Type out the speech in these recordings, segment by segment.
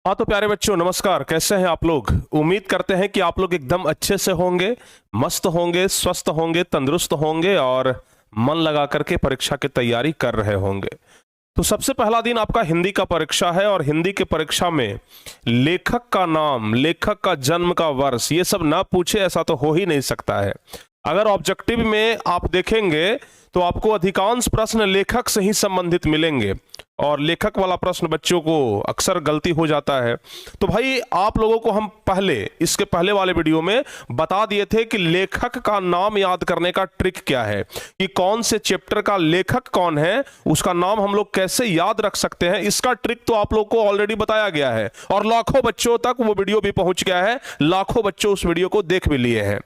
हाँ तो प्यारे बच्चों नमस्कार। कैसे हैं आप लोग? उम्मीद करते हैं कि आप लोग एकदम अच्छे से होंगे, मस्त होंगे, स्वस्थ होंगे, तंदुरुस्त होंगे और मन लगा करके परीक्षा की तैयारी कर रहे होंगे। तो सबसे पहला दिन आपका हिंदी का परीक्षा है और हिंदी की परीक्षा में लेखक का नाम, लेखक का जन्म का वर्ष, ये सब ना पूछे ऐसा तो हो ही नहीं सकता है। अगर ऑब्जेक्टिव में आप देखेंगे तो आपको अधिकांश प्रश्न लेखक से ही संबंधित मिलेंगे और लेखक वाला प्रश्न बच्चों को अक्सर गलती हो जाता है। तो भाई आप लोगों को हम इसके पहले वाले वीडियो में बता दिए थे कि लेखक का नाम याद करने का ट्रिक क्या है, कि कौन से चैप्टर का लेखक कौन है, उसका नाम हम लोग कैसे याद रख सकते हैं। इसका ट्रिक तो आप लोग को ऑलरेडी बताया गया है और लाखों बच्चों तक वो वीडियो भी पहुंच गया है, लाखों बच्चों उस वीडियो को देख भी लिए हैं।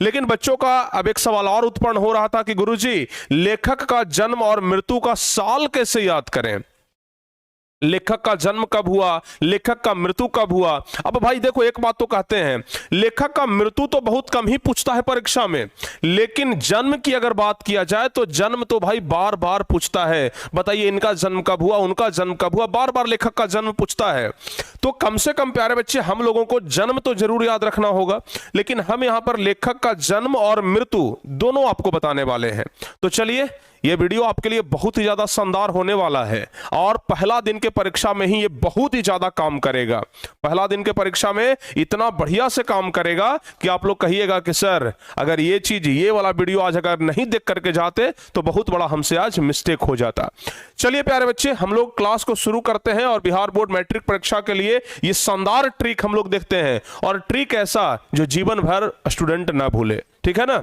लेकिन बच्चों का अब एक सवाल और उत्पन्न हो रहा था कि गुरुजी लेखक का जन्म और मृत्यु का साल कैसे याद करें, लेखक का जन्म कब हुआ, लेखक का मृत्यु कब हुआ। अब भाई देखो, एक बात तो कहते हैं, लेखक का मृत्यु तो बहुत कम ही पूछता है परीक्षा में, लेकिन जन्म की अगर बात किया जाए तो जन्म तो भाई बार बार पूछता है। बताइए इनका जन्म कब हुआ, उनका जन्म कब हुआ, बार बार लेखक का जन्म पूछता है। तो कम से कम प्यारे बच्चे हम लोगों को जन्म तो जरूर याद रखना होगा, लेकिन हम यहां पर लेखक का जन्म और मृत्यु दोनों आपको बताने वाले हैं। तो चलिए, यह वीडियो आपके लिए बहुत ही ज्यादा शानदार होने वाला है और पहला दिन के परीक्षा में ही ये बहुत ही ज्यादा काम करेगा। पहला दिन के परीक्षा में इतना बढ़िया से काम करेगा कि आप लोग कहिएगा कि सर अगर ये चीज, ये वाला वीडियो आज अगर नहीं देख करके जाते तो बहुत बड़ा हमसे आज मिस्टेक हो जाता। चलिए प्यारे बच्चे, हम लोग क्लास को शुरू करते हैं और बिहार बोर्ड मैट्रिक परीक्षा के लिए ये शानदार ट्रिक हम लोग देखते हैं, और ट्रिक ऐसा जो जीवन भर स्टूडेंट ना भूले। ठीक है ना?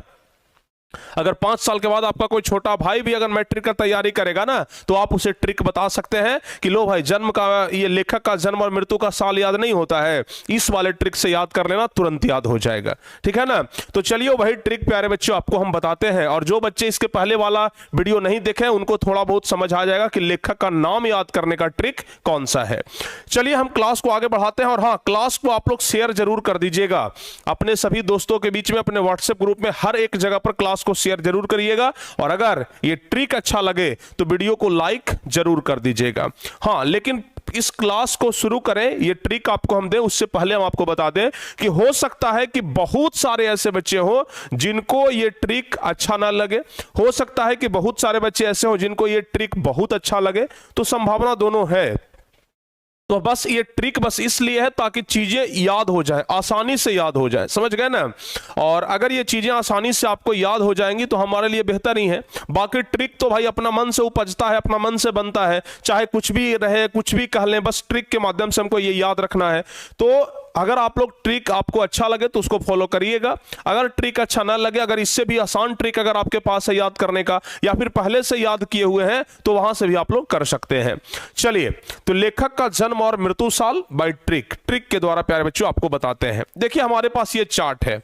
अगर 5 साल के बाद आपका कोई छोटा भाई भी अगर मैट्रिक का तैयारी करेगा ना, तो आप उसे ट्रिक बता सकते हैं कि लो भाई, जन्म का, ये लेखक का जन्म और मृत्यु का साल याद नहीं होता है, इस वाले ट्रिक से याद कर लेना, तुरंत याद हो जाएगा। ठीक है ना? तो चलिए वही ट्रिक प्यारे बच्चों आपको हम बताते हैं, और जो बच्चे इसके पहले वाला वीडियो नहीं देखे उनको थोड़ा बहुत समझ आ जाएगा कि लेखक का नाम याद करने का ट्रिक कौन सा है। चलिए हम क्लास को आगे बढ़ाते हैं, और हाँ, क्लास को आप लोग शेयर जरूर कर दीजिएगा अपने सभी दोस्तों के बीच में, अपने व्हाट्सएप ग्रुप में, हर एक जगह पर क्लास को शेयर जरूर करिएगा। और अगर ये ट्रिक अच्छा लगे तो वीडियो को लाइक जरूर कर दीजिएगा। हाँ, लेकिन इस क्लास को शुरू करें, ये ट्रिक आपको हम दें उससे पहले हम आपको बता दें कि हो सकता है कि बहुत सारे ऐसे बच्चे हो जिनको ये ट्रिक अच्छा ना लगे, हो सकता है कि बहुत सारे बच्चे ऐसे हो जिनको ये ट्रिक बहुत अच्छा लगे, तो संभावना दोनों है। तो बस ये ट्रिक बस इसलिए है ताकि चीजें याद हो जाए, आसानी से याद हो जाए, समझ गए ना? और अगर ये चीजें आसानी से आपको याद हो जाएंगी तो हमारे लिए बेहतर ही है। बाकी ट्रिक तो भाई अपना मन से उपजता है, अपना मन से बनता है, चाहे कुछ भी रहे, कुछ भी कह लें, बस ट्रिक के माध्यम से हमको ये याद रखना है। तो अगर आप लोग ट्रिक आपको अच्छा लगे तो उसको फॉलो करिएगा, अगर ट्रिक अच्छा ना लगे, अगर इससे भी आसान ट्रिक अगर आपके पास है याद करने का, या फिर पहले से याद किए हुए हैं, तो वहां से भी आप लोग कर सकते हैं। चलिए, तो लेखक का जन्म और मृत्यु साल बाय ट्रिक के द्वारा प्यारे बच्चों आपको बताते हैं। देखिए हमारे पास ये चार्ट है,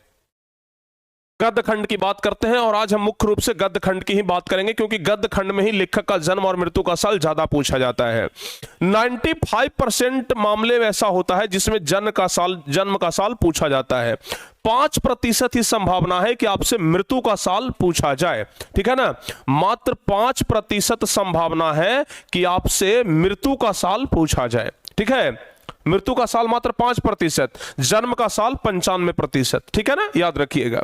गद्य खंड की बात करते हैं, और आज हम मुख्य रूप से गद्य खंड की ही बात करेंगे क्योंकि गद्य खंड में ही लेखक का जन्म और मृत्यु का साल ज्यादा पूछा जाता है। 95% मामले में ऐसा होता है जिसमें जन्म का साल पूछा जाता है। 5% ही संभावना है कि आपसे मृत्यु का साल पूछा जाए। ठीक है ना? मात्र 5% संभावना है कि आपसे मृत्यु का साल पूछा जाए। ठीक है? मृत्यु का साल मात्र 5%, जन्म का साल 95%। ठीक है ना? याद रखिएगा।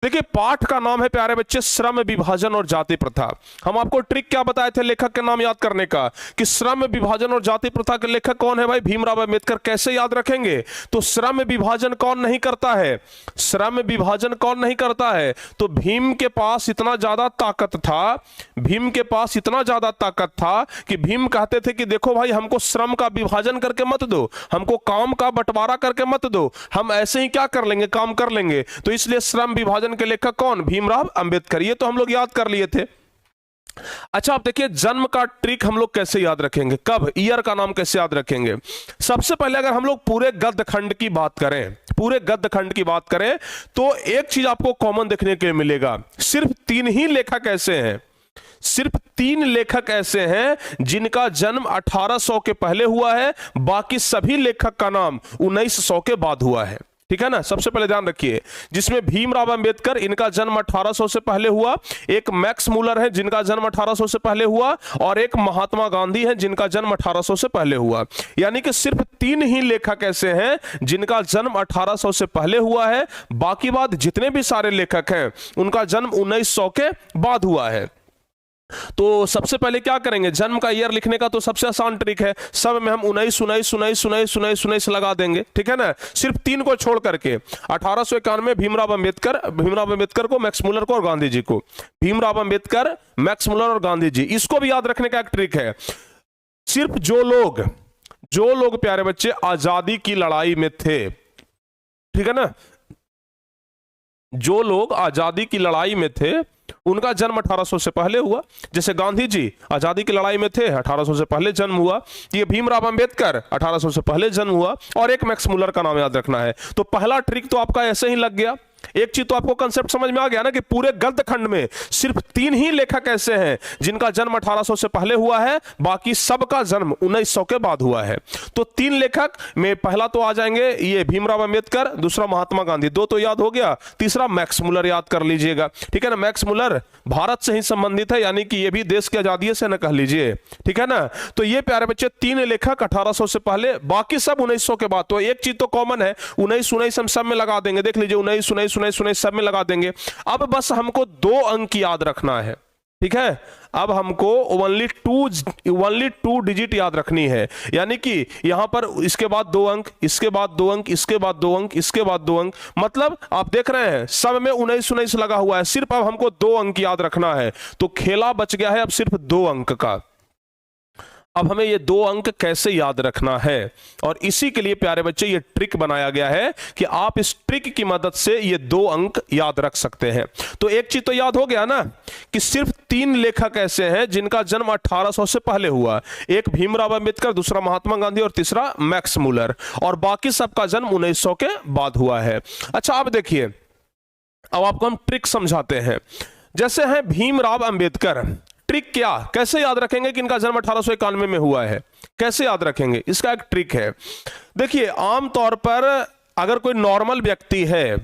देखिए पाठ का नाम है प्यारे बच्चे श्रम विभाजन और जाति प्रथा। हम आपको ट्रिक क्या बताए थे लेखक के नाम याद करने का, कि श्रम विभाजन और जाति प्रथा के लेखक कौन है भाई? भीमराव अंबेडकर। कैसे याद रखेंगे? तो श्रम विभाजन कौन नहीं करता है? श्रम विभाजन कौन नहीं करता है? तो भीम के पास इतना ज्यादा ताकत था, भीम के पास इतना ज्यादा ताकत था कि भीम कहते थे कि देखो भाई, हमको श्रम का विभाजन करके मत दो, हमको काम का बंटवारा करके मत दो, हम ऐसे ही क्या कर लेंगे, काम कर लेंगे। तो इसलिए श्रम विभाजन के लेखक कौन? भीमराव अंबेडकर। ये तो हम लोग याद कर लिए थे। अच्छा, आप देखिए जन्म का ट्रिक हम लोग कैसे याद रखेंगे, कब, ईयर का नाम कैसे याद रखेंगे। सबसे पहले अगर हम लोग पूरे गद्य खंड की बात करें, पूरे गद्य खंड की बात करें, तो एक चीज आपको कॉमन देखने के लिए मिलेगा, सिर्फ 3 ही लेखक ऐसे हैं, सिर्फ 3 लेखक ऐसे हैं जिनका जन्म 1800 के पहले हुआ है, बाकी सभी लेखक का नाम 1900 के बाद हुआ है। ठीक है ना, सबसे पहले ध्यान रखिए, जिसमें भीमराव अंबेडकर, इनका जन्म 1800 से पहले हुआ, एक मैक्स मुलर है जिनका जन्म 1800 से पहले हुआ, और एक महात्मा गांधी है जिनका जन्म 1800 से पहले हुआ। यानी कि सिर्फ 3 ही लेखक ऐसे हैं जिनका जन्म 1800 से पहले हुआ है, बाकी बाद जितने भी सारे लेखक हैं उनका जन्म 1900 के बाद हुआ है। तो सबसे पहले क्या करेंगे, जन्म का ईयर लिखने का तो सबसे आसान ट्रिक है, सब में हम 19 लगा देंगे, ठीक है ना, सिर्फ 3 को छोड़ करके। 1891 भीमराव अंबेडकर को, मैक्स मुलर को और गांधी जी को। भीमराव अंबेडकर, मैक्स मुलर और गांधी जी, इसको भी याद रखने का एक ट्रिक है। सिर्फ जो लोग प्यारे बच्चे आजादी की लड़ाई में थे, ठीक है ना, जो लोग आजादी की लड़ाई में थे उनका जन्म 1800 से पहले हुआ। जैसे गांधी जी आजादी की लड़ाई में थे, 1800 से पहले जन्म हुआ। ये भीमराव अंबेडकर 1800 से पहले जन्म हुआ, और एक मैक्स मुलर का नाम याद रखना है। तो पहला ट्रिक तो आपका ऐसे ही लग गया। एक चीज तो आपको कंसेप्ट समझ में आ गया ना कि पूरे गद्य खंड में सिर्फ 3 ही लेखक ऐसे हैं जिनका जन्म 1800 से पहले हुआ है, बाकी सबका जन्म 1900 के बाद हुआ है। तो 3 लेखक में पहला तो आ जाएंगे ये भीमराव अंबेडकर, दूसरा महात्मा गांधी, 2 तो याद हो गया, तीसरा मैक्स मुलर याद कर लीजिएगा, ठीक है ना। मैक्स मुलर भारत से ही संबंधित है, यानी कि ये भी देश की आजादी से न कह लीजिए, ठीक है ना। तो ये प्यारे बच्चे 3 लेखक 1800 से पहले, बाकी सब 1900 के बाद। तो एक चीज तो कॉमन है, 19 हम सब में लगा देंगे, देख लीजिए 19 सब में लगा देंगे। अब बस हमको 2 अंक याद रखना है, ठीक है। अब हमको ओनली टू डिजिट याद रखनी है, यानी कि यहां पर इसके बाद 2 अंक, इसके बाद 2 अंक, इसके बाद 2 अंक, इसके बाद 2 अंक, मतलब आप देख रहे हैं सब में 19 लगा हुआ है। सिर्फ अब हमको 2 अंक याद रखना है, तो खेला बच गया है अब सिर्फ 2 अंक का। अब हमें ये 2 अंक कैसे याद रखना है, और इसी के लिए प्यारे बच्चे ये ट्रिक बनाया गया है कि आप इस ट्रिक की मदद से ये 2 अंक याद रख सकते हैं। तो एक चीज तो याद हो गया ना कि सिर्फ 3 लेखक ऐसे हैं जिनका जन्म 1800 से पहले हुआ, एक भीमराव अंबेडकर, दूसरा महात्मा गांधी और तीसरा मैक्स मुलर, और बाकी सबका जन्म 1900 के बाद हुआ है। अच्छा अब देखिए, अब आपको हम ट्रिक समझाते हैं। जैसे है भीमराव अंबेडकर, ट्रिक क्या, कैसे याद रखेंगे कि इनका जन्म 1891 में हुआ है, कैसे याद रखेंगे, इसका एक ट्रिक है। देखिए आमतौर पर अगर कोई नॉर्मल व्यक्ति है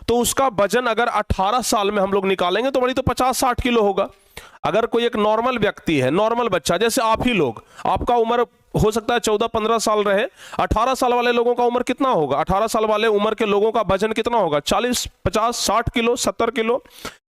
तो उसका वजन अगर 18 साल में हम लोग निकालेंगे तो बड़ी तो 50-60 किलो होगा। अगर कोई एक नॉर्मल व्यक्ति है, नॉर्मल बच्चा, जैसे आप ही लोग, आपका उम्र हो सकता है 14-15 साल रहे, 18 साल वाले लोगों का उम्र कितना होगा, 18 साल वाले उम्र के लोगों का वजन कितना होगा, 40, 50, 60 किलो, 70 किलो।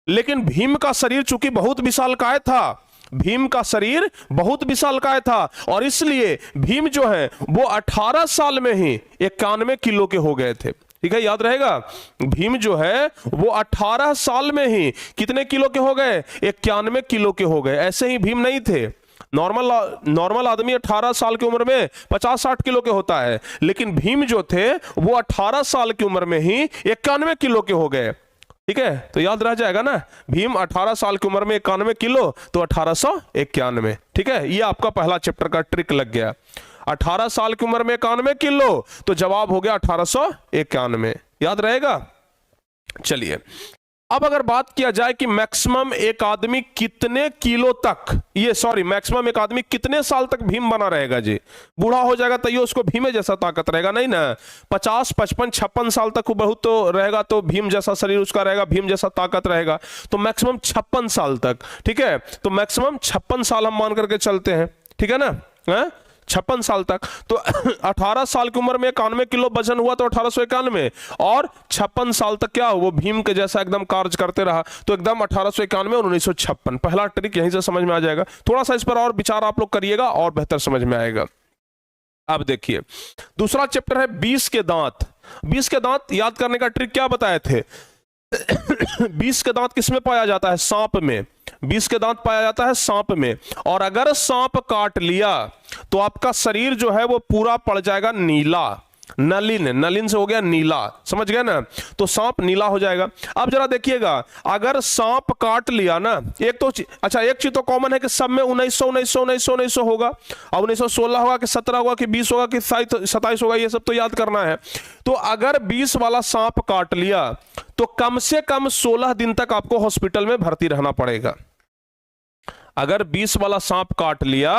लेकिन भीम का शरीर चूंकि बहुत विशालकाय था, भीम का शरीर बहुत विशालकाय था, और इसलिए भीम जो है वो 18 साल में ही 91 किलो के हो गए थे, ठीक है, याद रहेगा। भीम जो है वो 18 साल में ही कितने किलो के हो गए, 91 किलो के हो गए। ऐसे ही भीम नहीं थे, नॉर्मल आदमी 18 साल की उम्र में 50-60 किलो के होता है, लेकिन भीम जो थे वो 18 साल की उम्र में ही 91 किलो के हो गए, ठीक है। तो याद रह जाएगा ना, भीम 18 साल की उम्र में 91 किलो, तो 1891, ठीक है। ये आपका पहला चैप्टर का ट्रिक लग गया। 18 साल की उम्र में 91 किलो, तो जवाब हो गया 1891, याद रहेगा। चलिए अब अगर बात किया जाए कि मैक्सिमम एक आदमी कितने किलो तक, मैक्सिमम एक आदमी कितने साल तक भीम बना रहेगा जी, बूढ़ा हो जाएगा तो ये उसको भीमे जैसा ताकत रहेगा, नहीं ना, 50, 55, 56 साल तक वो बहुत तो रहेगा, तो भीम जैसा शरीर उसका रहेगा, भीम जैसा ताकत रहेगा, तो मैक्सिमम 56 साल तक, ठीक है। तो मैक्सिमम 56 साल हम मान करके चलते हैं, ठीक है ना, 56 साल तक। तो 18 साल की उम्र में 91 किलो वजन हुआ, तो 1891, और 56 साल तक क्या वो भीम के जैसा एकदम कार्य करते रहा, तो एकदम 1891 और 1956। पहला ट्रिक यहीं से समझ में आ जाएगा, थोड़ा सा इस पर और विचार आप लोग करिएगा और बेहतर समझ में आएगा। अब देखिए दूसरा चैप्टर है 20 के दांत। 20 के दांत याद करने का ट्रिक क्या बताए थे 20 के दांत किसमें पाया जाता है, सांप में। 20 के दांत पाया जाता है सांप में, और अगर सांप काट लिया तो आपका शरीर जो है वो पूरा पड़ जाएगा नीला, नलिन से हो गया नीला, समझ गए ना, तो सांप नीला हो जाएगा। अब जरा देखिएगा, अगर सांप काट लिया ना, एक चीज तो कॉमन है कि सब में 1900 होगा, अब 1916 होगा कि 17 होगा कि 20 होगा कि 27 होगा, ये सब तो याद करना है। तो अगर 20 वाला सांप काट लिया तो कम से कम 16 दिन तक आपको हॉस्पिटल में भर्ती रहना पड़ेगा। अगर 20 वाला सांप काट लिया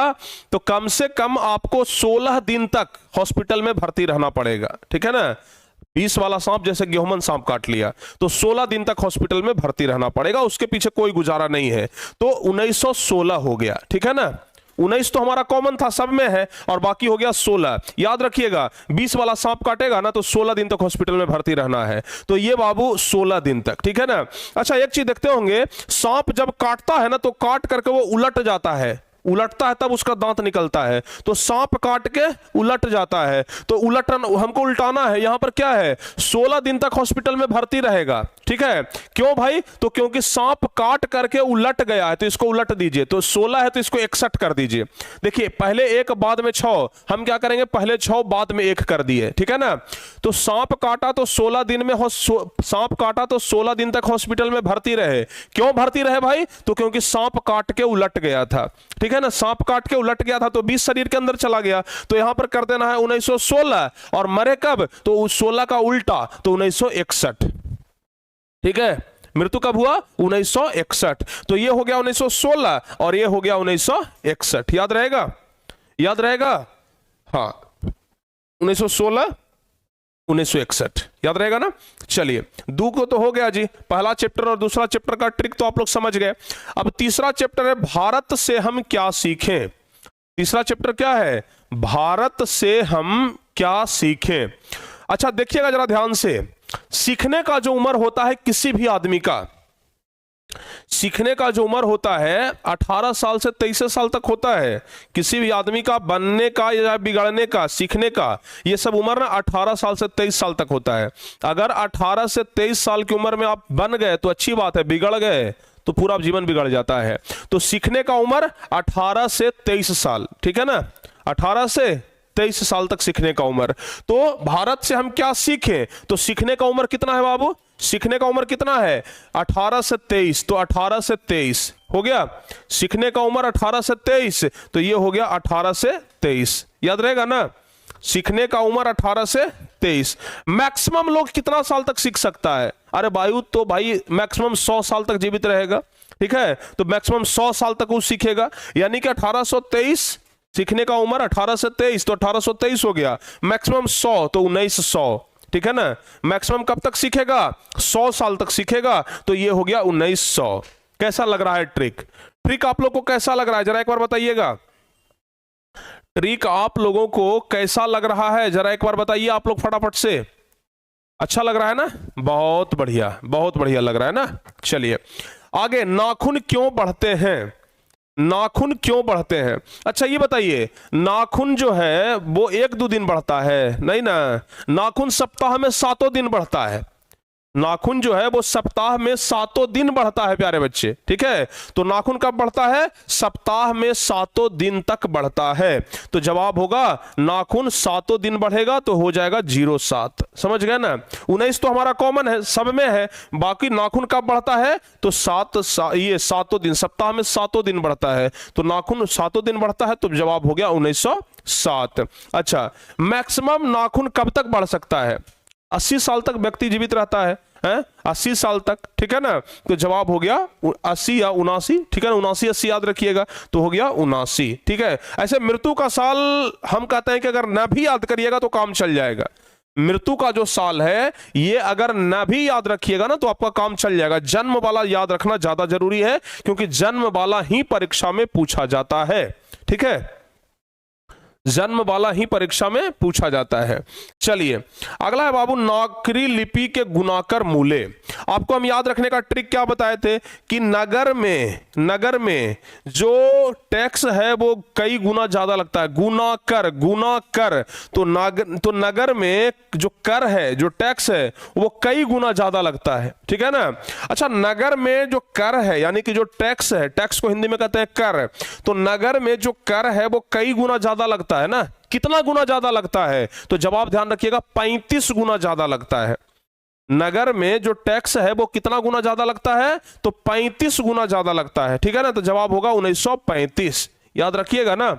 तो कम से कम आपको 16 दिन तक हॉस्पिटल में भर्ती रहना पड़ेगा, ठीक है ना। 20 वाला सांप जैसे गेहूमन सांप काट लिया तो 16 दिन तक हॉस्पिटल में भर्ती रहना पड़ेगा, उसके पीछे कोई गुजारा नहीं है। तो 1916 हो गया, ठीक है ना। 19 तो हमारा कॉमन था, सब में है, और बाकी हो गया 16। याद रखिएगा 20 वाला सांप काटेगा ना तो 16 दिन तक हॉस्पिटल में भर्ती रहना है, तो ये बाबू 16 दिन तक, ठीक है ना। अच्छा एक चीज देखते होंगे, सांप जब काटता है ना तो काट करके वो उलट जाता है, उलटता है तब उसका दांत निकलता है। तो सांप काट के उलट जाता है, तो उलटन हमको उल्टाना है। यहां पर क्या है, 16 दिन तक हॉस्पिटल में भर्ती रहेगा, ठीक है। क्यों भाई, तो क्योंकि सांप काट करके उलट गया है तो इसको उलट दीजिए, तो 16 है तो इसको 61 कर दीजिए। देखिए पहले 1 बाद में 6, हम क्या करेंगे, पहले 6 बाद में 1 कर दिए, ठीक है ना। तो सांप काटा तो 16 दिन में सांप काटा तो 16 दिन तक हॉस्पिटल में भर्ती रहे। क्यों भर्ती रहे भाई, तो क्योंकि सांप काट के उलट गया था, ठीक है ना। सांप काट के उलट गया था तो 20 शरीर के अंदर चला गया, तो यहां पर कर देना है 1916, और मरे कब, तो 16 का उल्टा तो 1961, ठीक है। मृत्यु कब हुआ, 1961, तो ये हो गया 1916 और ये हो गया 1961। याद रहेगा, याद रहेगा, हाँ 1916 1961 याद रहेगा ना। चलिए दो को तो हो गया जी, पहला चैप्टर और दूसरा चैप्टर का ट्रिक तो आप लोग समझ गए। अब तीसरा चैप्टर है भारत से हम क्या सीखें। तीसरा चैप्टर क्या है, भारत से हम क्या सीखें। अच्छा देखिएगा जरा ध्यान से, सीखने का जो उम्र होता है किसी भी आदमी का, सीखने का जो उम्र होता है 18 साल से 23 साल तक होता है किसी भी आदमी का, बनने का या बिगड़ने का, सीखने का, ये सब उम्र ना 18 साल से 23 साल तक होता है। अगर 18 से 23 साल की उम्र में आप बन गए तो अच्छी बात है, बिगड़ गए तो पूरा जीवन बिगड़ जाता है। तो सीखने का उम्र 18 से 23 साल, ठीक है ना, 18 से 23 साल तक सीखने का उम्र। तो भारत से हम क्या सीखें, तो सीखने का उम्र कितना है बाबू, सीखने का उम्र कितना है 18 से 23, तो 18 से 23 हो गया। सीखने का उम्र 18 से 23, तो ये हो गया 18 से 23, याद रहेगा ना। सीखने का उम्र 18 से 23। मैक्सिमम लोग कितना साल तक सीख सकता है, अरे वायु तो भाई मैक्सिमम 100 साल तक जीवित रहेगा, ठीक है। तो मैक्सिमम 100 साल तक वो सीखेगा, यानी कि 1823 सीखने का उम्र 18 से 23, तो 1823 हो गया। मैक्सिमम 100 तो 1900, ठीक है ना। मैक्सिमम कब तक सीखेगा, 100 साल तक सीखेगा, तो ये हो गया 1900। कैसा लग रहा है ट्रिक, ट्रिक आप लोग को कैसा लग रहा है जरा एक बार बताइएगा। ट्रिक आप लोगों को कैसा लग रहा है जरा एक बार बताइए आप लोग फटाफट से। अच्छा लग रहा है ना, बहुत बढ़िया, बहुत बढ़िया लग रहा है ना। चलिए आगे, नाखून क्यों बढ़ते हैं, नाखून क्यों बढ़ते हैं। अच्छा ये बताइए, नाखून जो है वो 1-2 दिन बढ़ता है, नहीं ना, नाखून सप्ताह में 7 दिन बढ़ता है। नाखून जो है वो सप्ताह में 7 दिन बढ़ता है प्यारे बच्चे, ठीक है। तो नाखून कब बढ़ता है, सप्ताह में 7 दिन तक बढ़ता है। तो जवाब होगा नाखून 7 दिन बढ़ेगा तो हो जाएगा 07, समझ गए ना। 19 तो हमारा कॉमन है, सब में है, बाकी नाखून कब बढ़ता है तो 7 दिन, सप्ताह में 7 दिन बढ़ता है, तो नाखून 7 दिन बढ़ता है, तो जवाब हो गया 1907। अच्छा मैक्सिमम नाखून कब तक बढ़ सकता है, 80 साल तक व्यक्ति जीवित रहता है, 80 साल तक, ठीक है ना। तो जवाब हो गया 80 या 79, ठीक है ना, 79-80 याद रखिएगा, तो हो गया 79, ठीक है। ऐसे मृत्यु का साल हम कहते हैं कि अगर न भी याद करिएगा तो काम चल जाएगा। मृत्यु का जो साल है ये अगर न भी याद रखिएगा ना तो आपका काम चल जाएगा। जन्म वाला याद रखना ज्यादा जरूरी है, क्योंकि जन्म वाला ही परीक्षा में पूछा जाता है, ठीक है, जन्म वाला ही परीक्षा में पूछा जाता है। चलिए अगला है बाबू, नागरी लिपि के गुणाकर मूले। आपको हम याद रखने का ट्रिक क्या बताए थे कि नगर में जो टैक्स है वो कई गुना ज्यादा लगता है, गुणाकर। तो नगर में जो कर है, जो टैक्स है वो कई गुना ज्यादा लगता है, ठीक है ना। अच्छा नगर में जो कर है यानी कि जो टैक्स है, टैक्स को हिंदी में कहते हैं कर, तो नगर में जो कर है वो कई गुना ज्यादा लगता है ना। कितना गुना ज्यादा लगता है, तो जवाब ध्यान रखिएगा 35 गुना ज्यादा लगता है। नगर में जो टैक्स है वो कितना गुना ज्यादा लगता है, तो 35 गुना ज्यादा लगता है, ठीक है ना। तो जवाब होगा 1935, याद रखिएगा ना।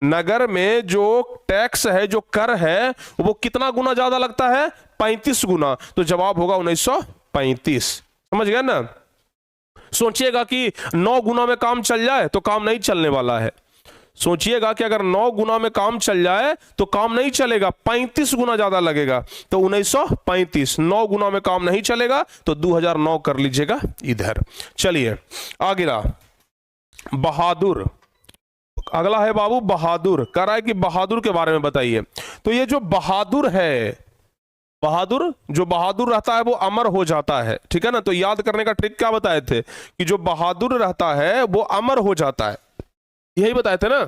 नगर में जो टैक्स है, जो कर है, वो कितना गुना ज्यादा लगता है, 35 गुना, तो जवाब होगा 1935, समझ गए ना। सोचिएगा कि 9 गुना में काम चल जाए तो काम नहीं चलने वाला है। सोचिएगा कि अगर 9 गुना में काम चल जाए तो काम नहीं चलेगा, 35 गुना ज्यादा लगेगा। तो 1935, 9 गुना में काम नहीं चलेगा तो 2009 कर लीजिएगा इधर। चलिए आगे रहा बहादुर। अगला है बाबू बहादुर, कह रहा है कि बहादुर के बारे में बताइए। तो ये जो बहादुर है, बहादुर, जो बहादुर रहता है वो अमर हो जाता है, ठीक है ना। तो याद करने का ट्रिक क्या बताए थे कि जो बहादुर रहता है वो अमर हो जाता है, यही बताए थे ना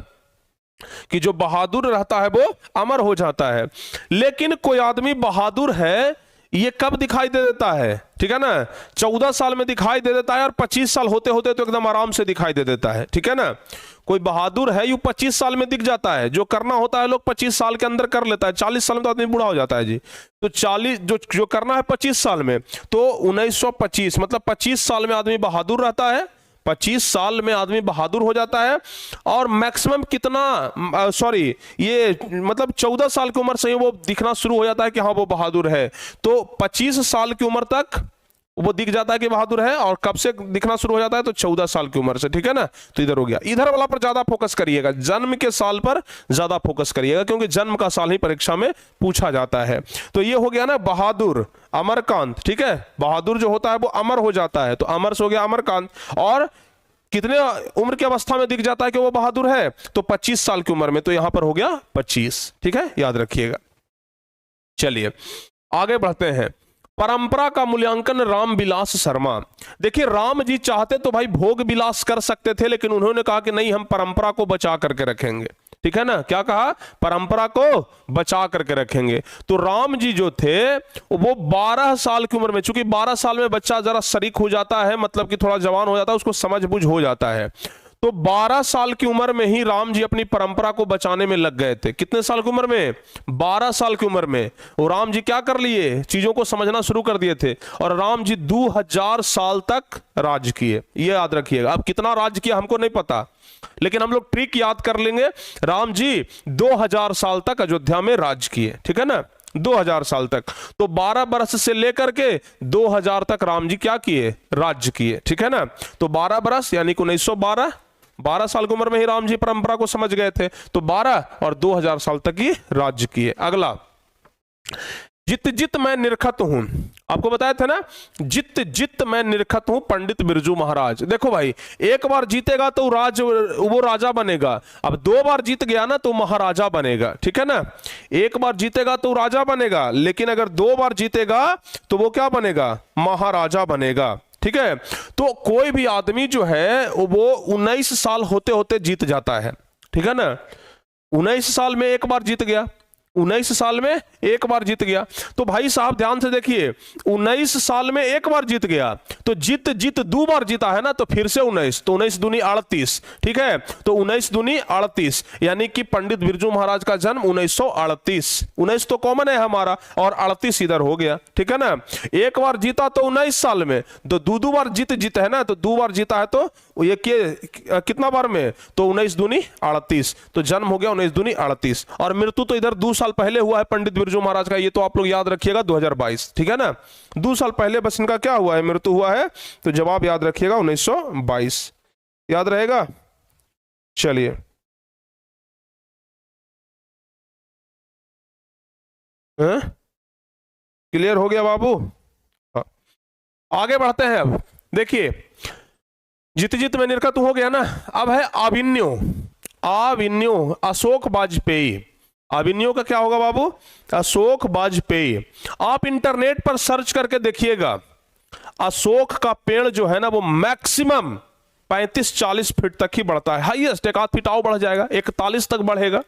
कि जो बहादुर रहता है वो अमर हो जाता है। लेकिन कोई आदमी बहादुर है, ये कब दिखाई दे देता है, ठीक है ना, 14 साल में दिखाई दे देता है और 25 साल होते होते तो एकदम आराम से दिखाई दे देता है, ठीक है ना। कोई बहादुर है यू 25 साल में दिख जाता है, जो करना होता है लोग 25 साल के अंदर कर लेता है, 40 साल में तो आदमी बूढ़ा हो जाता है जी। तो 40 जो करना है 25 साल में, तो 1925 मतलब 25 साल में आदमी बहादुर रहता है, 25 साल में आदमी बहादुर हो जाता है। और मैक्सिमम कितना, सॉरी ये मतलब 14 साल की उम्र से ही वो दिखना शुरू हो जाता है कि हाँ वो बहादुर है। तो 25 साल की उम्र तक वो दिख जाता है कि बहादुर है, और कब से दिखना शुरू हो जाता है तो 14 साल की उम्र से, ठीक है ना। तो इधर हो गया, इधर वाला पर ज्यादा फोकस करिएगा, जन्म के साल पर ज्यादा फोकस करिएगा, क्योंकि जन्म का साल ही परीक्षा में पूछा जाता है। तो ये हो गया ना बहादुर, अमरकांत, ठीक है। बहादुर जो होता है वो अमर हो जाता है, तो अमर से हो गया अमरकांत। और कितने उम्र की अवस्था में दिख जाता है कि वो बहादुर है, तो 25 साल की उम्र में, तो यहां पर हो गया 25, ठीक है, याद रखिएगा। चलिए आगे बढ़ते हैं। परंपरा का मूल्यांकन राम विलास शर्मा। देखिए राम जी चाहते तो भाई भोग विलास कर सकते थे, लेकिन उन्होंने कहा कि नहीं, हम परंपरा को बचा करके रखेंगे, ठीक है ना। क्या कहा, परंपरा को बचा करके रखेंगे। तो राम जी जो थे वो 12 साल की उम्र में, चूंकि 12 साल में बच्चा जरा शरीक हो जाता है, मतलब कि थोड़ा जवान हो जाता है, उसको समझ बुझ हो जाता है, तो 12 साल की उम्र में ही राम जी अपनी परंपरा को बचाने में लग गए थे। कितने साल की उम्र में, 12 साल की उम्र में। और राम जी क्या कर लिए, चीजों को समझना शुरू कर दिए थे, और राम जी 2000 साल तक राज किए, ये याद रखिएगा। अब कितना राज किया हमको नहीं पता, लेकिन हम लोग ट्रिक याद कर लेंगे। राम जी 2000 साल तक अयोध्या में राज किए, ठीक है ना, 2000 साल तक। तो 12 बरस से लेकर के 2000 तक राम जी क्या किए, राज्य किए, ठीक है ना। तो 12 बरस यानी कि 1912, 12 साल की उम्र में ही राम जी परंपरा को समझ गए थे, तो 12 और 2000 साल तक ही राज्य किए। अगला, जित जित मैं निरखत हूं, आपको बताया था ना, जित जित मैं निरखत हूं पंडित बिरजू महाराज। देखो भाई, एक बार जीतेगा तो वो राजा बनेगा, अब 2 बार जीत गया ना तो महाराजा बनेगा, ठीक है ना। एक बार जीतेगा तो राजा बनेगा, लेकिन अगर 2 बार जीतेगा तो वो क्या बनेगा, महाराजा बनेगा, ठीक है। तो कोई भी आदमी जो है वो 19 साल होते होते जीत जाता है, ठीक है ना। 19 साल में एक बार जीत गया, 19 साल में एक बार जीत गया। तो भाई साहब ध्यान से देखिए, 19 साल में एक बार जीत गया, तो जीत जीत 2 बार जीता है ना, तो फिर से 19, तो 19 दूनी 38, ठीक है। तो 19 दूनी 38, यानी कि पंडित बिरजू महाराज का जन्म 1938, 19 तो कॉमन है हमारा, और 38 इधर हो गया, ठीक है ना। एक बार जीता तो 19 साल में, तो 2 बार जीत है ना, तो 2 बार जीता है तो ये कितना बार में, तो 19 दूनी 38, तो जन्म हो गया 19 दूनी 38। और मृत्यु तो इधर 2 साल पहले हुआ है पंडित बिरजू महाराज का, ये तो आप लोग याद रखिएगा 2022, ठीक है ना। 2 साल पहले बस इनका क्या हुआ है, मृत्यु हुआ है, तो जवाब याद रखिएगा 1922, याद रहेगा। चलिए क्लियर हो गया बाबू। आगे बढ़ते हैं। अब देखिए, जित जित में निरखत हो गया ना, अब है आविन्यो। आविन्यो अशोक वाजपेयी, आविन्यो का क्या होगा बाबू, अशोक वाजपेयी। आप इंटरनेट पर सर्च करके देखिएगा, अशोक का पेड़ जो है ना वो मैक्सिमम 35-40 फीट तक ही बढ़ता है, हाईएस्ट 1 आध फीट और बढ़ जाएगा, 41 तक बढ़ेगा।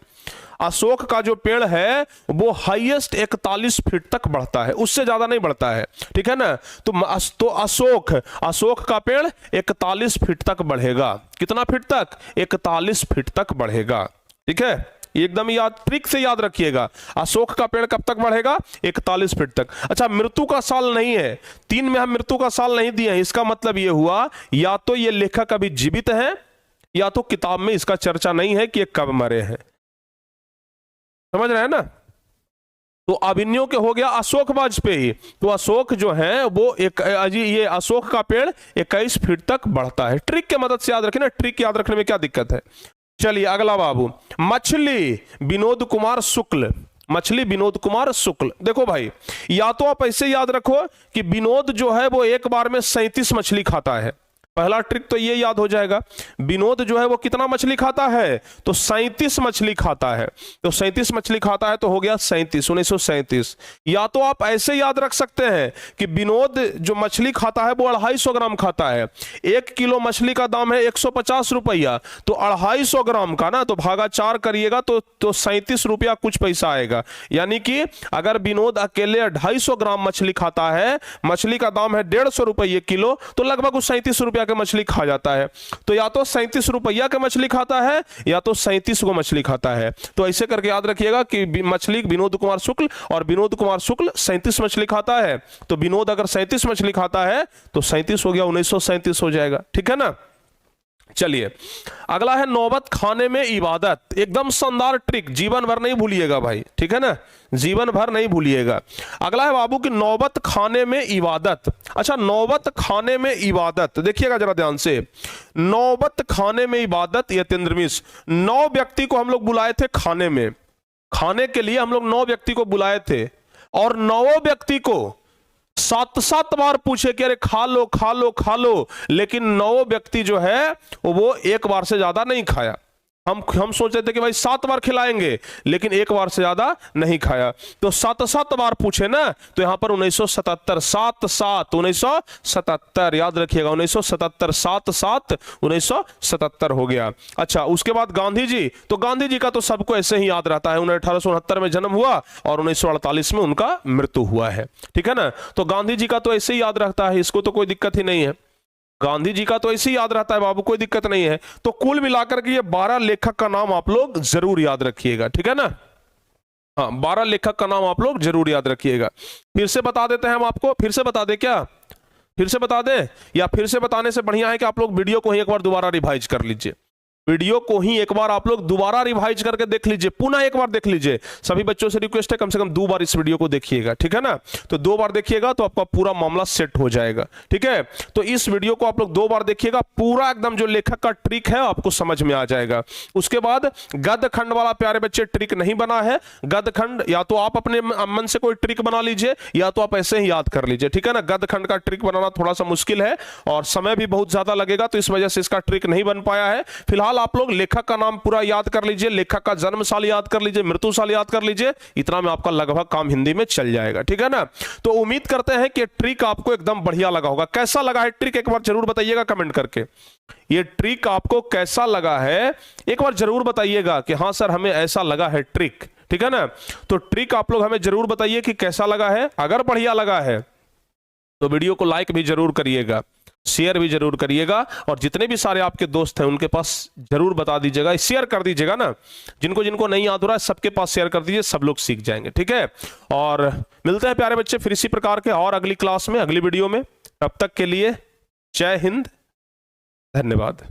अशोक का जो पेड़ है वो हाईएस्ट 41 फीट तक बढ़ता है, उससे ज्यादा नहीं बढ़ता है, ठीक है ना। तो अशोक का पेड़ 41 फीट तक बढ़ेगा। कितना फीट तक, 41 फीट तक बढ़ेगा, ठीक है। एकदम याद, ट्रिक से याद रखिएगा, अशोक का पेड़ कब तक बढ़ेगा, 41 फीट तक। अच्छा, मृत्यु का साल नहीं है, 3 में हम मृत्यु का साल नहीं दिए हैं, इसका मतलब यह हुआ या तो ये लेखक अभी जीवित है, या तो किताब में इसका चर्चा नहीं है कि ये कब मरे हैं, समझ रहे हैं ना। तो अभिन्यो के हो गया अशोक वाजपेयी। तो अशोक जो है वो ये अशोक का पेड़ 21 फीट तक बढ़ता है। ट्रिक के मदद से याद रखें ना, ट्रिक याद रखने में क्या दिक्कत है। चलिए अगला बाबू, मछली विनोद कुमार शुक्ल। मछली विनोद कुमार शुक्ल। देखो भाई, या तो आप ऐसे याद रखो कि विनोद जो है वो एक बार में 37 मछली खाता है। पहला ट्रिक तो ये याद हो जाएगा, विनोद जो है वो कितना मछली खाता है, तो 37 मछली खाता है। तो 37 मछली खाता है तो हो गया 37, 1937। या तो आप ऐसे याद रख सकते हैं कि विनोद जो मछली खाता है वो 250 ग्राम खाता है। 1 किलो मछली का दाम है 150 रुपया, तो 250 ग्राम का ना, तो भागा 4 करिएगा तो 37 रुपया कुछ पैसा आएगा। यानी कि अगर विनोद अकेले 250 ग्राम मछली खाता है, मछली का दाम है 150 रुपये किलो, तो लगभग 37 रुपया के मछली खा जाता है। तो या तो 37 रुपया के मछली खाता है या तो 37 को मछली खाता है। तो ऐसे करके याद रखिएगा कि मछली विनोद कुमार शुक्ल, और विनोद कुमार शुक्ल 37 मछली खाता है। तो विनोद अगर 37 मछली खाता है तो 37 हो गया, 1937 हो जाएगा। ठीक है ना। चलिए अगला है नौबत खाने में इबादत। एकदम शानदार ट्रिक, जीवन भर नहीं भूलिएगा भाई, ठीक है ना, जीवन भर नहीं भूलिएगा। अगला है बाबू कि नौबत खाने में इबादत। अच्छा, नौबत खाने में इबादत, देखिएगा जरा ध्यान से। नौबत खाने में इबादत, यतेंद्र मिश्र। 9 व्यक्ति को हम लोग बुलाए थे खाने में, खाने के लिए हम लोग 9 व्यक्ति को बुलाए थे, और 9 व्यक्ति को 7 बार पूछे कि अरे खा लो खा लो खा लो, लेकिन 9 व्यक्ति जो है वो एक बार से ज्यादा नहीं खाया। हम सोच रहे थे कि भाई 7 बार खिलाएंगे, लेकिन एक बार से ज्यादा नहीं खाया। तो 7 बार पूछे ना, तो यहां पर 1977, 7 1977 याद रखिएगा, 1977, 7 1977 हो गया। अच्छा, उसके बाद गांधी जी, तो गांधी जी का तो सबको ऐसे ही याद रहता है, उन्हें 1869 में जन्म हुआ और 1948 में उनका मृत्यु हुआ है। ठीक है ना। तो गांधी जी का तो ऐसे ही याद रहता है, इसको तो कोई दिक्कत ही नहीं है। गांधी जी का तो ऐसे ही याद रहता है बाबू, कोई दिक्कत नहीं है। तो कुल मिलाकर के ये 12 लेखक का नाम आप लोग जरूर याद रखिएगा। ठीक है ना। हाँ, 12 लेखक का नाम आप लोग जरूर याद रखिएगा। फिर से बता देते हैं हम आपको, फिर से बता दें क्या, फिर से बता दें, या फिर से बताने से बढ़िया है कि आप लोग वीडियो को ही एक बार दोबारा रिवाइज कर लीजिए। वीडियो को ही एक बार आप लोग दोबारा रिवाइज करके देख लीजिए, पुनः एक बार देख लीजिए। सभी बच्चों से रिक्वेस्ट है कम से कम 2 बार इस वीडियो को देखिएगा। ठीक है ना। तो 2 बार देखिएगा तो आपका पूरा मामला सेट हो जाएगा। ठीक है। तो इस वीडियो को आप लोग 2 बार देखिएगा, पूरा एकदम जो लेखक का ट्रिक है आपको समझ में आ जाएगा। उसके बाद गद्य खंड वाला प्यारे बच्चे ट्रिक नहीं बना है। गद्य खंड या तो आप अपने मन से कोई ट्रिक बना लीजिए, या तो आप ऐसे ही याद कर लीजिए। ठीक है ना। गद्य खंड का ट्रिक बनाना थोड़ा सा मुश्किल है और समय भी बहुत ज्यादा लगेगा, तो इस वजह से इसका ट्रिक नहीं बन पाया है। फिलहाल आप लोग लेखक का नाम पूरा याद कर लीजिए, लेखक का जन्म साल याद कर लीजिए, मृत्यु साल याद कर लीजिए, इतना में आपका लगभग काम हिंदी में चल जाएगा। ठीक है ना। तो उम्मीद करते हैं कि ट्रिक आपको एकदम बढ़िया लगा होगा। कैसा लगा है ट्रिक एक बार जरूर बताइएगा कमेंट करके। ये ट्रिक आपको कैसा लगा है एक बार जरूर बताइएगा कि हाँ सर हमें ऐसा लगा है ट्रिक। ठीक है ना। तो ट्रिक आप लोग हमें जरूर बताइए कि कैसा लगा है। अगर बढ़िया लगा है तो वीडियो को लाइक भी जरूर करिएगा, शेयर भी जरूर करिएगा, और जितने भी सारे आपके दोस्त हैं उनके पास जरूर बता दीजिएगा, शेयर कर दीजिएगा ना। जिनको जिनको नहीं याद हो रहा है सबके पास शेयर कर दीजिए, सब लोग सीख जाएंगे। ठीक है। और मिलते हैं प्यारे बच्चे फिर इसी प्रकार के और अगली क्लास में, अगली वीडियो में। तब तक के लिए जय हिंद, धन्यवाद।